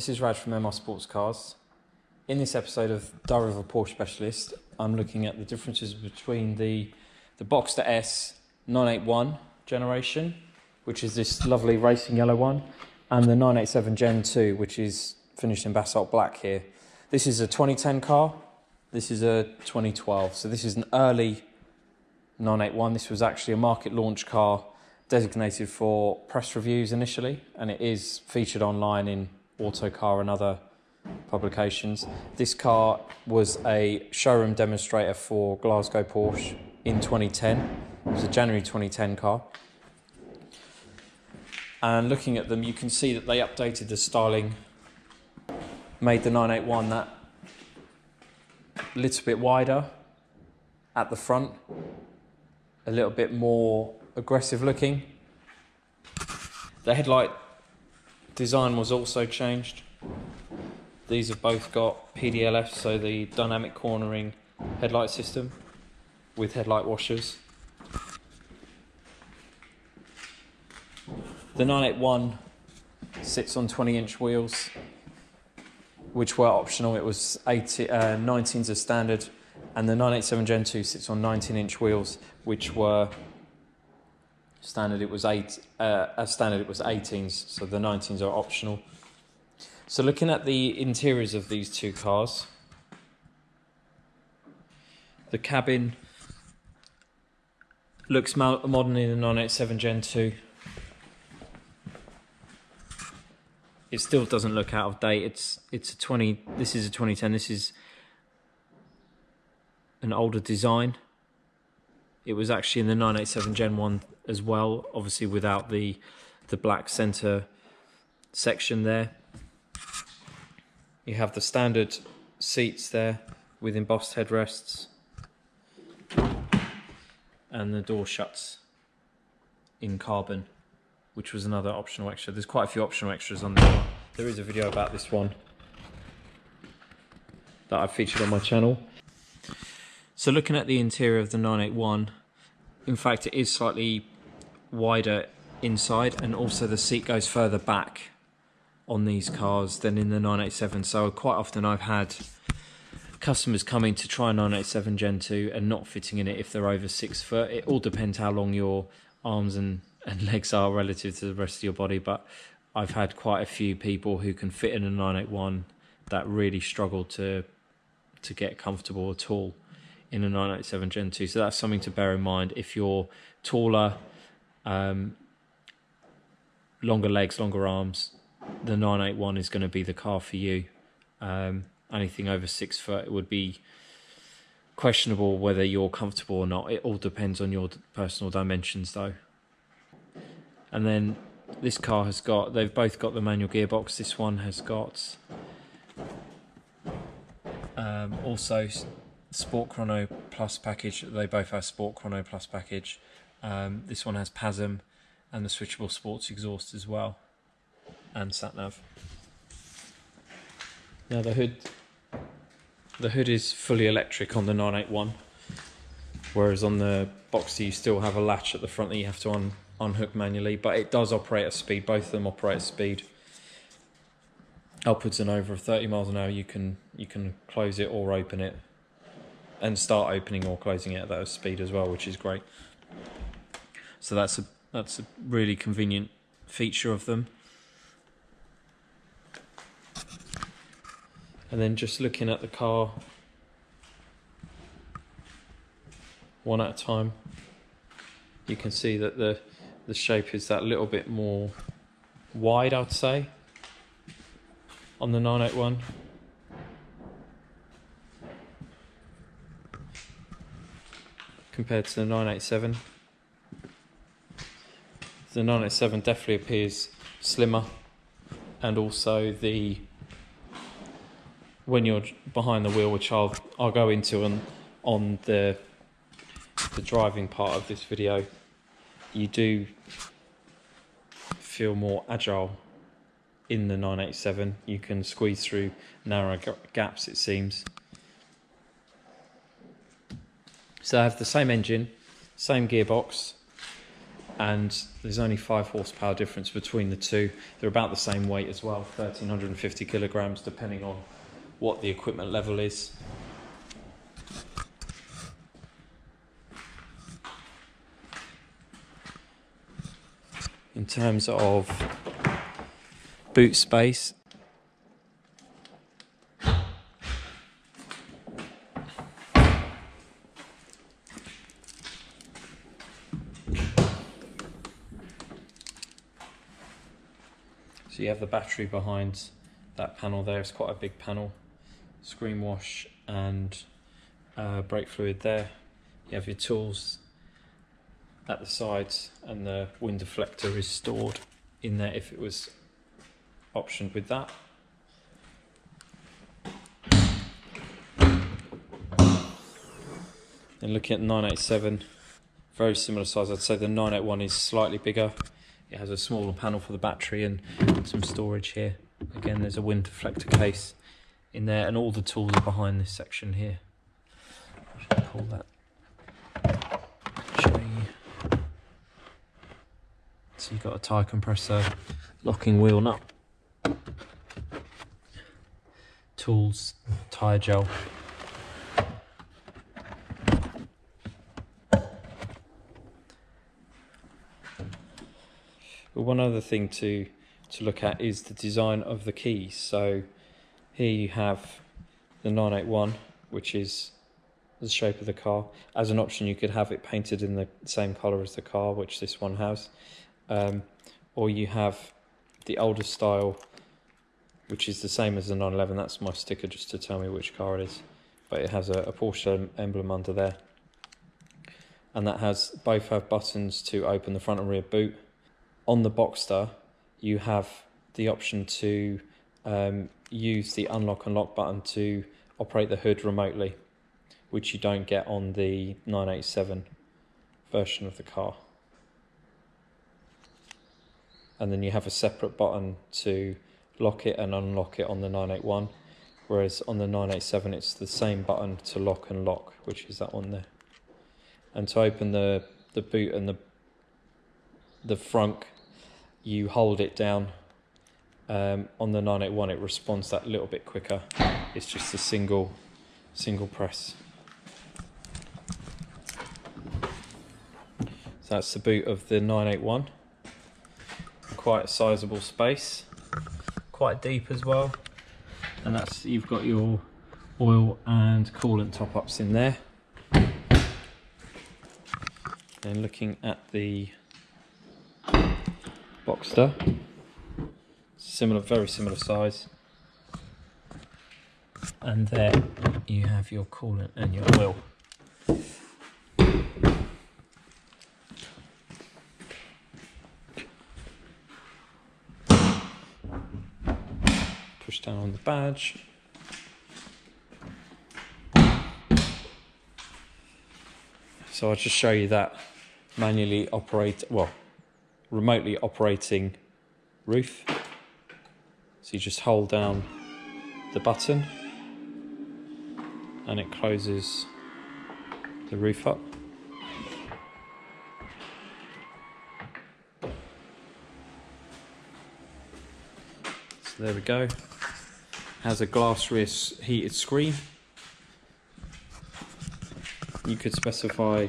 this is Raj from MR Sports Cars. In this episode of Diary of a Porsche Specialist, I'm looking at the differences between the Boxster S 981 generation, which is this lovely racing yellow one, and the 987 Gen 2, which is finished in basalt black here. This is a 2010 car, this is a 2012, so this is an early 981. This was actually a market launch car designated for press reviews initially, and it is featured online in Autocar and other publications. This car was a showroom demonstrator for Glasgow Porsche in 2010. It was a January 2010 car. And looking at them, you can see that they updated the styling, made the 981 that little bit wider at the front, a little bit more aggressive looking. The headlight design was also changed. These have both got PDLF, so the dynamic cornering headlight system with headlight washers. The 981 sits on 20-inch wheels, which were optional. It was 19s as standard, and the 987 Gen 2 sits on 19-inch wheels, which were standard. It was as standard it was 18s, so the 19s are optional. So looking at the interiors of these two cars, the cabin looks modern in the 987 Gen 2. It still doesn't look out of date. It's a 20. This is a 2010. This is an older design. It was actually in the 987 Gen 1 as well, obviously without the black center section there. You have the standard seats there with embossed headrests, and the door shuts in carbon, which was another optional extra. There's quite a few optional extras on this one. There is a video about this one that I've featured on my channel. So looking at the interior of the 981, in fact it is slightly wider inside, and also the seat goes further back on these cars than in the 987. So quite often I've had customers coming to try a 987 Gen 2 and not fitting in it if they're over 6 foot. It all depends how long your arms and legs are relative to the rest of your body, but I've had quite a few people who can fit in a 981 that really struggle to get comfortable at all in a 987 Gen 2. So that's something to bear in mind. If you're taller, longer legs, longer arms, the 981 is going to be the car for you. Anything over 6 foot, it would be questionable whether you're comfortable or not. It all depends on your personal dimensions though. And then this car has got, they've both got the manual gearbox. This one has got also Sport Chrono Plus package. They both have Sport Chrono Plus package. This one has PASM and the switchable sports exhaust as well, and sat nav. Now the hood is fully electric on the 981, whereas on the Boxster you still have a latch at the front that you have to unhook manually, but it does operate at speed. Both of them operate at speed. Upwards and over 30 miles an hour, you can close it or open it, and start opening or closing it at that speed as well, which is great. So that's a really convenient feature of them. And then just looking at the car one at a time, you can see that the shape is that little bit more wide, I'd say, on the 981. Compared to the 987. The 987 definitely appears slimmer, and also when you're behind the wheel, which I'll go into on the driving part of this video, you do feel more agile in the 987. You can squeeze through narrow gaps, it seems. So I have the same engine, same gearbox, and there's only 5 horsepower difference between the two. They're about the same weight as well, 1,350 kilograms, depending on what the equipment level is. In terms of boot space, so you have the battery behind that panel there. It's quite a big panel. Screen wash and brake fluid there. You have your tools at the sides, and the wind deflector is stored in there if it was optioned with that. And looking at 987, very similar size. I'd say the 981 is slightly bigger. It has a smaller panel for the battery and some storage here. Again, there's a wind deflector case in there, and all the tools are behind this section here. I should pull that. Show you. So you've got a tyre compressor, locking wheel nut, tools, tyre gel. But one other thing to look at is the design of the keys. So here you have the 981, which is the shape of the car. As an option, you could have it painted in the same colour as the car, which this one has. Or you have the older style, which is the same as the 911. That's my sticker just to tell me which car it is. But it has a Porsche emblem under there. And that has, both have buttons to open the front and rear boot. On the Boxster, you have the option to use the unlock and lock button to operate the hood remotely, which you don't get on the 987 version of the car. And then you have a separate button to lock it and unlock it on the 981, whereas on the 987 it's the same button to lock and lock, which is that one there. And to open the boot and the front, you hold it down. On the 981 it responds that little bit quicker. It's just a single press. So that's the boot of the 981. Quite a sizable space, quite deep as well. And that's, you've got your oil and coolant top-ups in there. Then looking at the Boxster, very similar size. And there you have your coolant and your oil. Push down on the badge. So I'll just show you that remotely operating roof. So you just hold down the button and it closes the roof up. So there we go. Has a glass rear heated screen. You could specify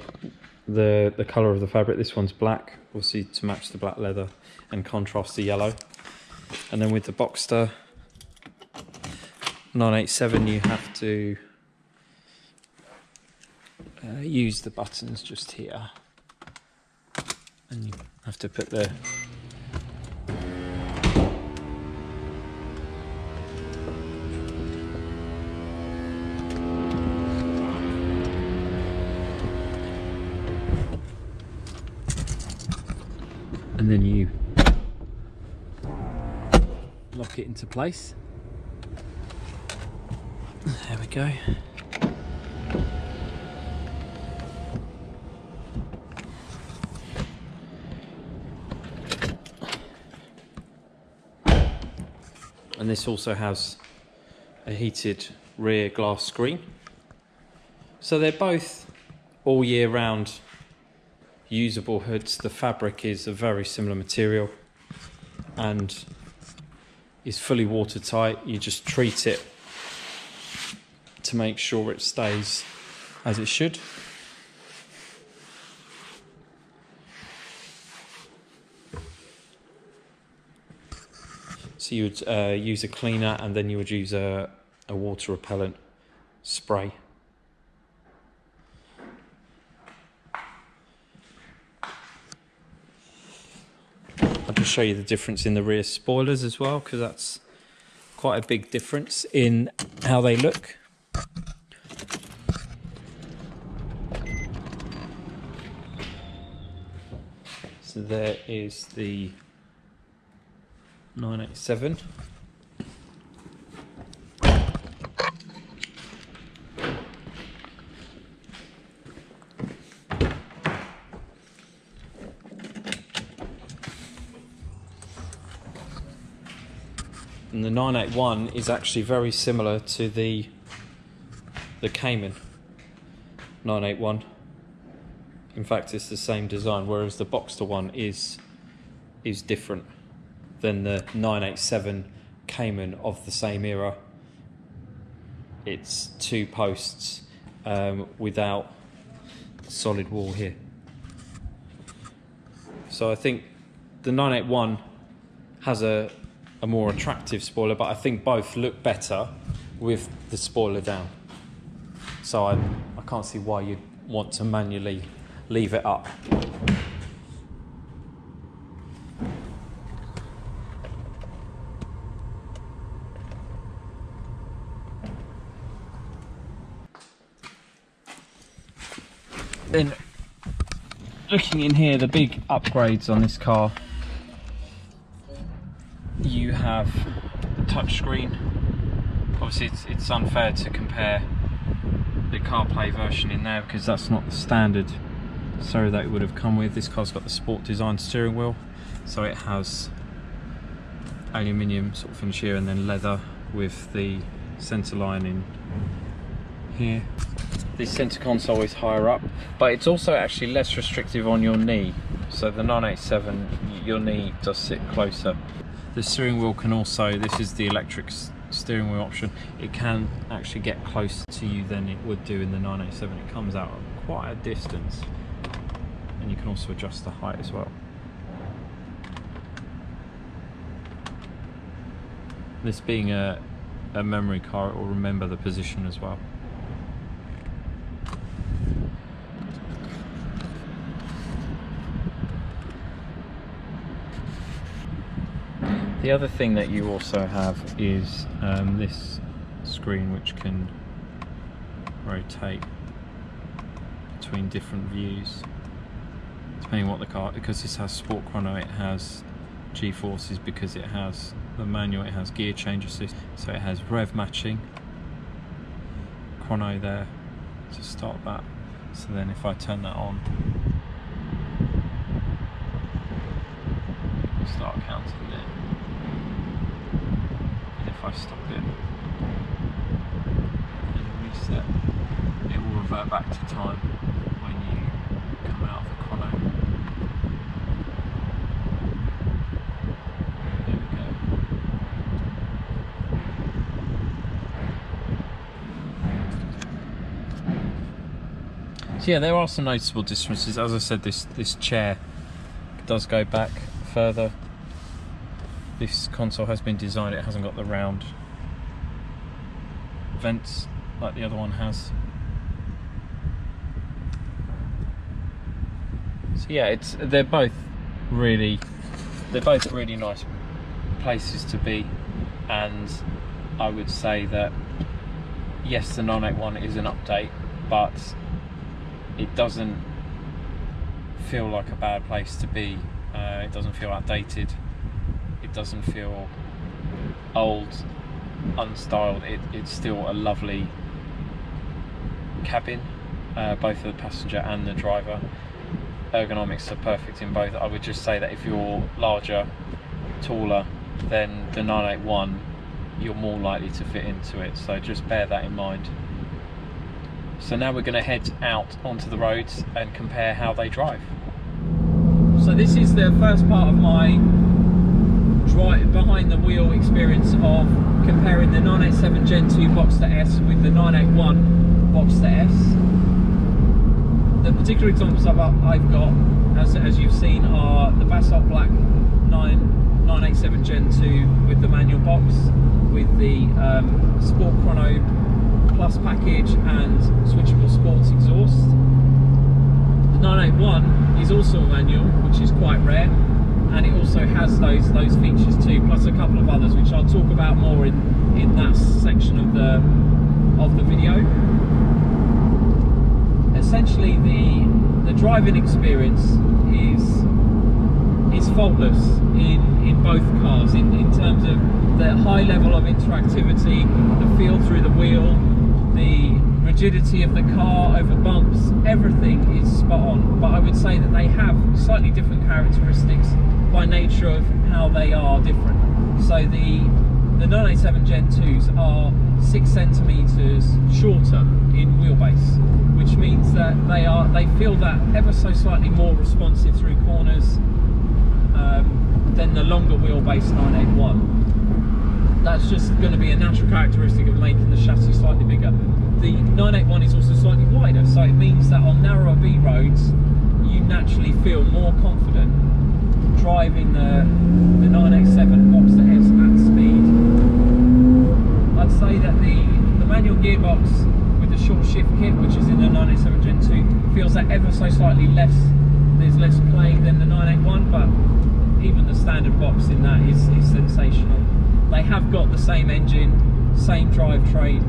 the colour of the fabric. This one's black, obviously to match the black leather and contrast the yellow. And then with the Boxster 987 you have to use the buttons just here, and you have to put the and then you lock it into place. There we go. And this also has a heated rear glass screen. So they're both all year round usable hoods. The fabric is a very similar material and is fully watertight. You just treat it to make sure it stays as it should. So you would use a cleaner, and then you would use a water repellent spray. I'll just show you the difference in the rear spoilers as well, because that's quite a big difference in how they look. So there is the 987. And the 981 is actually very similar to the Cayman 981. In fact, it's the same design, whereas the Boxster one is different than the 987 Cayman of the same era. It's 2 posts without solid wall here. So I think the 981 has a more attractive spoiler, but I think both look better with the spoiler down. So I can't see why you'd want to manually leave it up. Then looking in here, the big upgrades on this car, you have the touchscreen. Obviously it's unfair to compare the CarPlay version in there because that's not the standard stereo that it would have come with. This car's got the sport design steering wheel, so it has aluminium sort of finish here and then leather with the centre line in here. The centre console is higher up, but it's also actually less restrictive on your knee. So the 987, your knee does sit closer. The steering wheel can also, this is the electric steering wheel option, it can actually get closer to you than it would do in the 987. It comes out at quite a distance, and you can also adjust the height as well. This being a memory car, it will remember the position as well. The other thing that you also have is this screen, which can rotate between different views depending what the car, because this has Sport Chrono, it has G-forces, because it has the manual, it has gear change assist, so it has rev matching, chrono there to start that. So then if I turn that on, start counting there. If I stop it and reset, it will revert back to time when you come out of the chrono. There we go. So yeah, there are some noticeable differences. As I said, this chair does go back further. This console has been designed, it hasn't got the round vents like the other one has. So yeah, they're both really nice places to be, and I would say that yes, the 981 is an update, but it doesn't feel like a bad place to be. It doesn't feel outdated. It doesn't feel old, unstyled. It's still a lovely cabin, both for the passenger and the driver. Ergonomics are perfect in both. I would just say that if you're larger, taller, then the 981, you're more likely to fit into it, so just bear that in mind. So now we're going to head out onto the roads and compare how they drive. So this is the first part of my behind the wheel experience of comparing the 987 Gen 2 Boxster S with the 981 Boxster S. The particular examples I've got, as you've seen, are the Basalt Black 987 Gen 2 with the manual box, with the Sport Chrono Plus package and switchable sports exhaust. The 981 is also a manual, which is quite rare, and it also has those features too, plus a couple of others which I'll talk about more in that section of the video. Essentially, the driving experience is faultless in both cars in terms of the high level of interactivity, the feel through the wheel, the rigidity of the car over bumps. Everything is spot on, but I would say that they have slightly different characteristics by nature of how they are different. So the 987 Gen 2s are 6 centimeters shorter in wheelbase, which means that they feel that ever so slightly more responsive through corners than the longer wheelbase 981. That's just going to be a natural characteristic of making the chassis slightly bigger. The 981 is also slightly wider, so it means that on narrower B roads you naturally feel more confident driving the 987 Boxster S at speed. I'd say that the manual gearbox with the short shift kit, which is in the 987 Gen 2, feels that ever so slightly less, there's less play than the 981, but even the standard box in that is sensational. They have got the same engine, same drivetrain,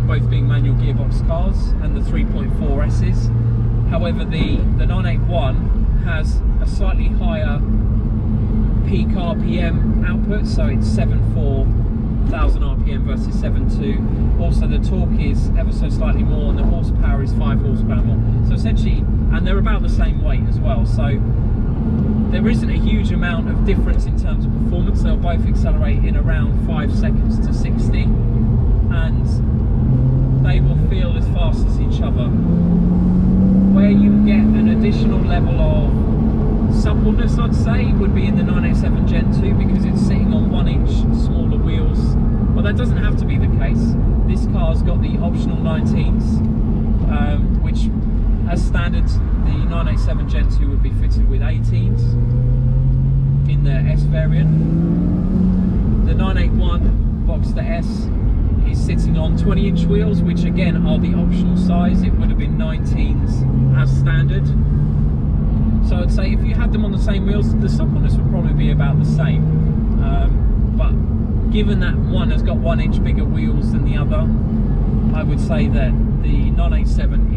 both being manual gearbox cars, and the 3.4Ss. However, the 981 has a slightly higher peak RPM output, so it's 74000 RPM versus 7.2. Also, the torque is ever so slightly more, and the horsepower is 5 horsepower more. So essentially, and they're about the same weight as well. So there isn't a huge amount of difference in terms of performance. They'll both accelerate in around 5 seconds to 60, and they will feel as fast as each other. Where you get an additional level of suppleness, I'd say, would be in the 987 Gen 2, because it's sitting on 1 inch smaller wheels. But that doesn't have to be the case. This car's got the optional 19s, which as standard the 987 Gen 2 would be fitted with 18s in the S variant. The 981 Boxster S is sitting on 20-inch wheels, which again are the optional size. It would have been 19s as standard. So I'd say if you had them on the same wheels, the suppleness would probably be about the same. But given that one has got 1 inch bigger wheels than the other, I would say that the 987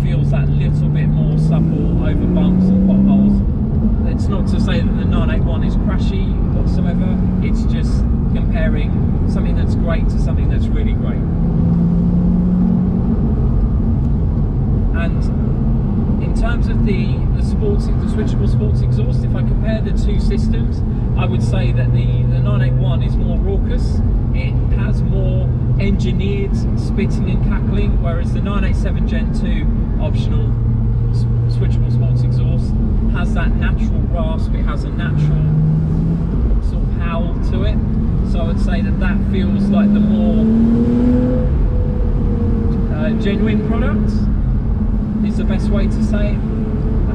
feels that little bit more supple over bumps and potholes. It's not to say that the 981 is crashy whatsoever, it's just comparing something that's great to something that's really great. And in terms of the switchable sports exhaust, if I compare the two systems, I would say that the 981 is more raucous. It has more engineered spitting and cackling, whereas the 987 Gen 2 optional switchable sports exhaust has that natural rasp. It has a natural sort of howl to it. So I would say that feels like the more genuine product is the best way to say it.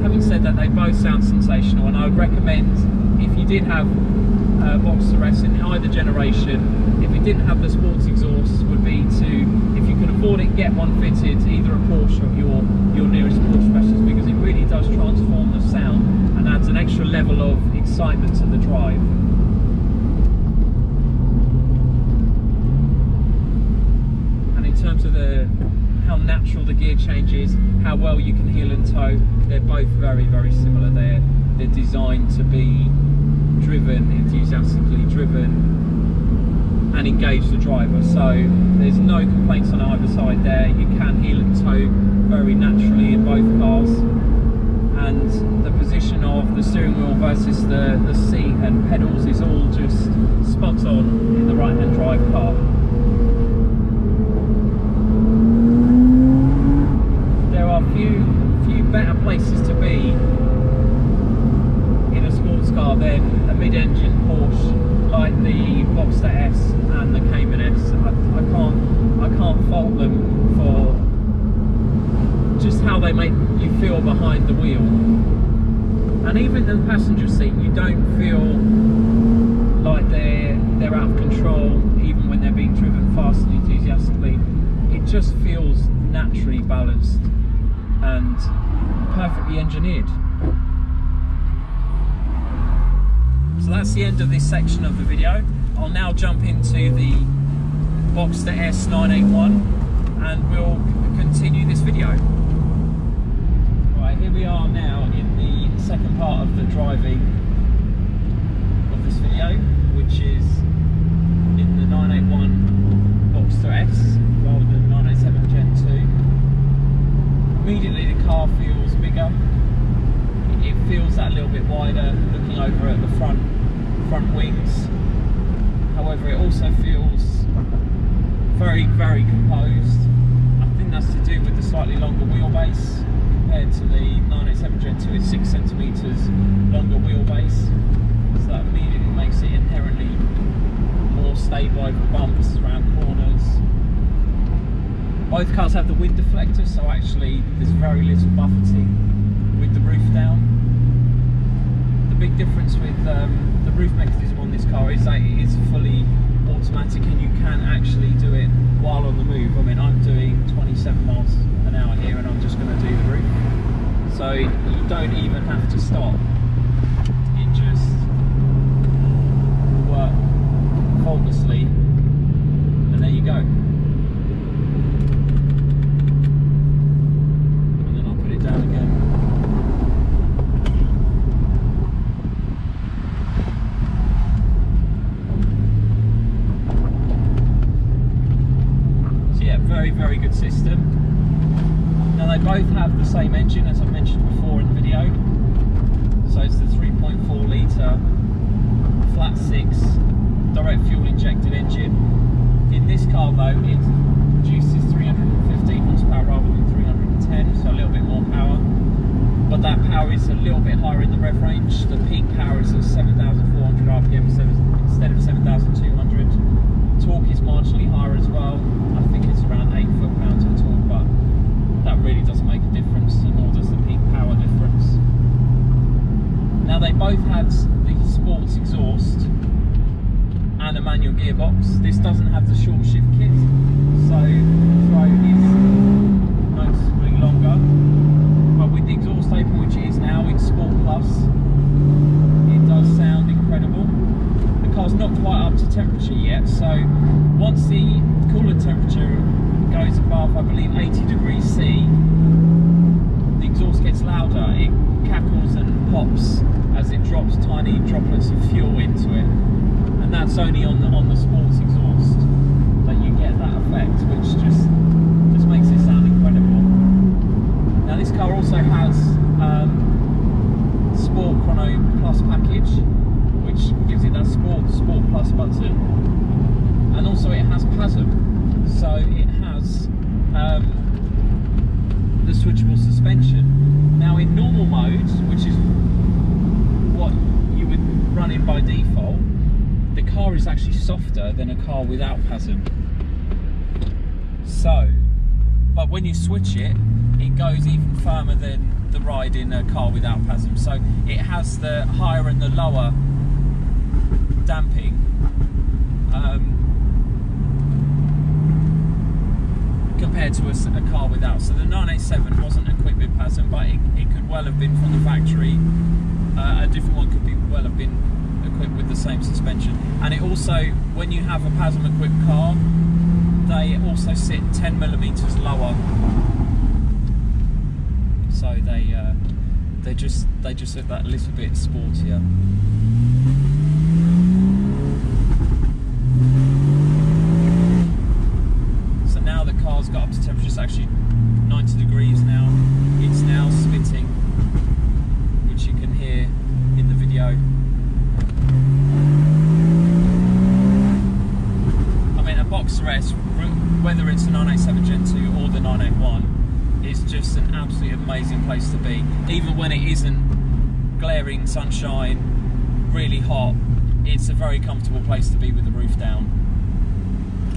Having said that, they both sound sensational, and I would recommend, if you did have Boxster S in either generation, if it didn't have the sports exhaust, would be to, if you can afford it, get one fitted, either a Porsche or your nearest Porsche specialist, because it really does transform the sound and adds an extra level of excitement to the drive. And in terms of how natural the gear change is, how well you can heel and toe, they're both very, very similar. They're designed to be driven, enthusiastically driven, and engage the driver. So there's no complaints on either side there. You can heel and toe very naturally in both cars. And the position of the steering wheel versus the seat and pedals is all just spot on in the right-hand drive car. There are few better places to Boxster S and the Cayman S. I can't fault them for just how they make you feel behind the wheel. And even in the passenger seat, you don't feel like they're out of control, even when they're being driven fast and enthusiastically. It just feels naturally balanced and perfectly engineered. So that's the end of this section of the video. I'll now jump into the Boxster S 981 and we'll continue this video. Right, here we are now in the second part of the driving of this video, which is in the 981 Boxster S rather than 987 Gen 2. Immediately the car feels bigger. It feels that little bit wider, looking over at the front wings. However, it also feels very, very composed. I think that's to do with the slightly longer wheelbase compared to the 987 Gen 2. It's 6 centimeters longer wheelbase, so that immediately makes it inherently more stable over bumps, around corners. Both cars have the wind deflector, so actually there's very little buffeting with the roof down. The big difference with the roof mechanism on this car is that it is fully automatic and you can actually do it while on the move. I mean, I'm doing 27 miles an hour here and I'm just going to do the roof. So you don't even have to stop. It just will work faultlessly and there you go. And then I'll put it down again. Very, very good system. Now they both have the same engine as I mentioned before in the video. So it's the 3.4 litre flat 6 direct fuel injected engine. In this car though it produces 315 horsepower rather than 310, so a little bit more power. But that power is a little bit higher in the rev range. The peak power is at 7,400 RPM instead of 7,200. Torque is marginally higher as well. I think it's around 8 foot-pounds of torque, but that really doesn't make a difference, and nor does the peak power difference. Now they both had the sports exhaust and a manual gearbox. This doesn't have the short shift kit, so the throw is noticeably longer. But with the exhaust open, which it is now in Sport Plus, it does sound incredible. The car's not quite up to temperature yet, so once the coolant temperature goes above, I believe, 80 degrees C, the exhaust gets louder. It cackles and pops as it drops tiny droplets of fuel into it, and that's only on the sports exhaust that you get that effect, which just makes it sound incredible. Now this car also has Sport Chrono Plus package, which gives it that Sport Plus button, and also it has PASM, so it has the switchable suspension. Now in normal mode, which is what you would run in by default, the car is actually softer than a car without PASM. So, but when you switch it, it goes even firmer than the ride in a car without PASM. So it has the higher and the lower damping. Compared to a car without. So the 987 wasn't equipped with PASM, but it could well have been from the factory. A different one could well have been equipped with the same suspension. And it also, when you have a PASM equipped car, they also sit 10mm lower. So they just look that little bit sportier. So now the car's got up to temperature. It's actually 90 degrees now. It's now spitting, which you can hear in the video. I mean, a Boxster S, whether it's a 987 Gen 2 or the 981, is just an absolutely amazing place to be. Even when it isn't glaring sunshine, really hot, it's a very comfortable place to be with the roof down.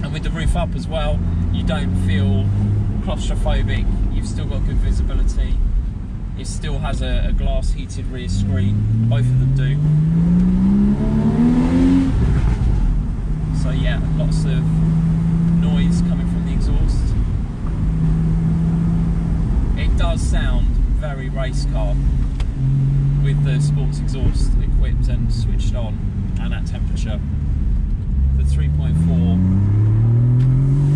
And with the roof up as well, you don't feel claustrophobic. You've still got good visibility. It still has a glass heated rear screen. Both of them do. So yeah, lots of noise coming from the exhaust. It does sound very race car with the sports exhaust equipped and switched on and at temperature. The 3.4,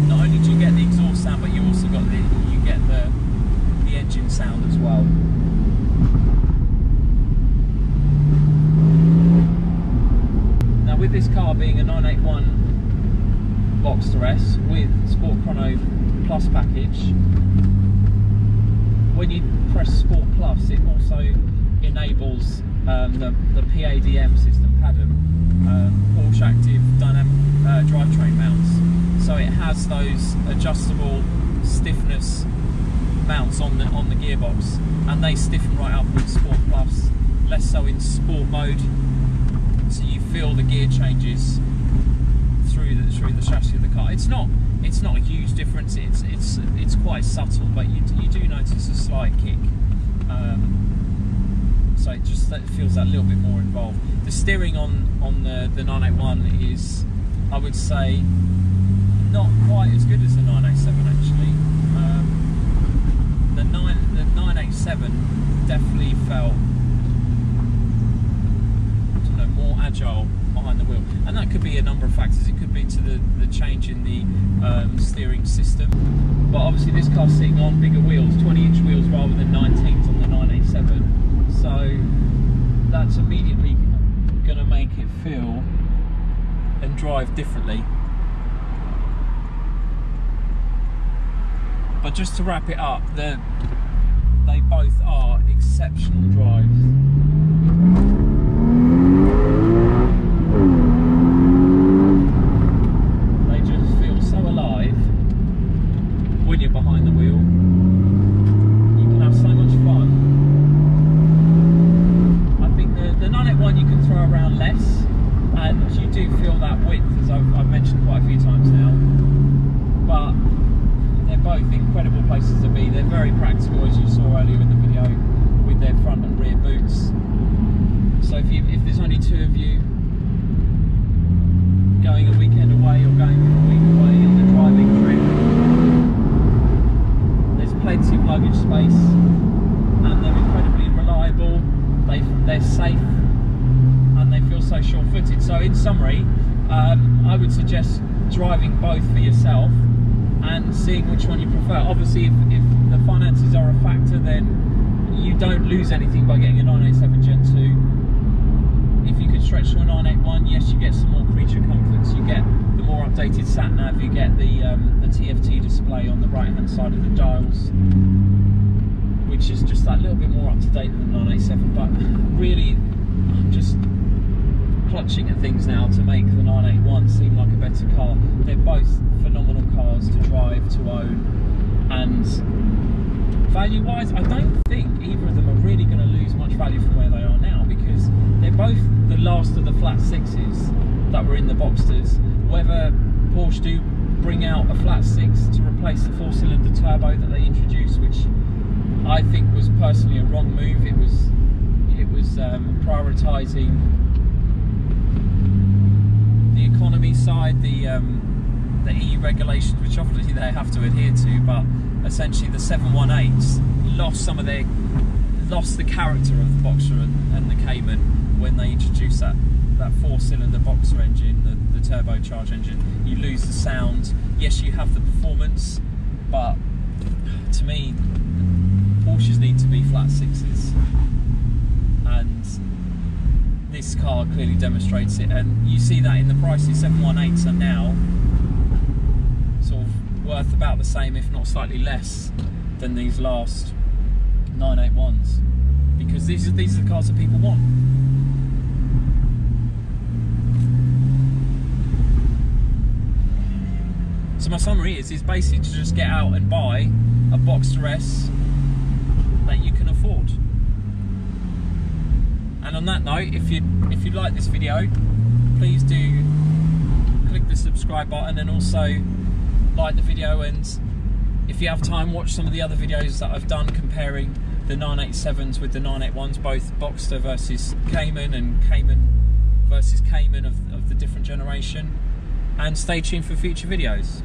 not only do you get the exhaust sound, but you also got the engine sound as well. Now with this car being a 981 Boxster S with Sport Chrono Plus package, when you press Sport Plus, it also enables the PADM system, Porsche Active Dynamic Drivetrain mounts. So it has those adjustable stiffness mounts on the gearbox, and they stiffen right up with Sport Plus, less so in sport mode. So you feel the gear changes through the chassis of the car. It's not a huge difference. It's quite subtle, but you do notice a slight kick. So it feels that little bit more involved. The steering on the 981 is, I would say, not quite as good as the 987 actually. The 987 definitely felt, I don't know, more agile behind the wheel, and that could be a number of factors. It could be to the change in the steering system, but obviously this car's sitting on bigger wheels, 20-inch wheels rather than 19s on the 987. So that's immediately going to make it feel and drive differently. But just to wrap it up, they both are exceptional drives. They just feel so alive when you're behind the wheel. You can have so much fun. The 981 you can throw around less, and you do feel that width, as I've mentioned quite a few times now, but they're both incredible places to be. They're very practical, as you saw earlier in the video, with their front and rear boots. So if there's only two of you going a weekend away or going for a week away on a driving trip, there's plenty of luggage space, and they're incredibly reliable. They're safe, and they feel so sure-footed. So in summary, I would suggest driving both for yourself and seeing which one you prefer. Obviously, if the finances are a factor, then you don't lose anything by getting a 987 Gen 2. If you can stretch to a 981, yes, you get some more creature comforts. You get the more updated sat-nav, you get the TFT display on the right-hand side of the dials, which is just that little bit more up-to-date than the 987. But really, I'm just clutching at things now to make the 981 seem like a better car. They're both phenomenal cars to drive, to own, and value-wise, I don't think either of them are really going to lose much value from where they are now, because they're both the last of the flat sixes that were in the Boxsters. Whether Porsche do bring out a flat six to replace the 4-cylinder turbo that they introduced, which I think was personally a wrong move. It was prioritising the economy side, the EU regulations, which obviously they have to adhere to, but essentially the 718s lost the character of the Boxster and the Cayman when they introduced that 4-cylinder Boxster engine, the turbocharged engine. You lose the sound. Yes, you have the performance, but to me, Porsches need to be flat sixes, and this car clearly demonstrates it. And you see that in the prices. 718s are now sort of worth about the same, if not slightly less, than these last 981s, because these are the cars that people want. So my summary is basically to just get out and buy a Boxster S that you can afford. And on that note, if you like this video, please do click the subscribe button and also like the video, and if you have time, watch some of the other videos that I've done comparing the 987s with the 981s, both Boxster versus Cayman and Cayman versus Cayman of the different generation, and stay tuned for future videos.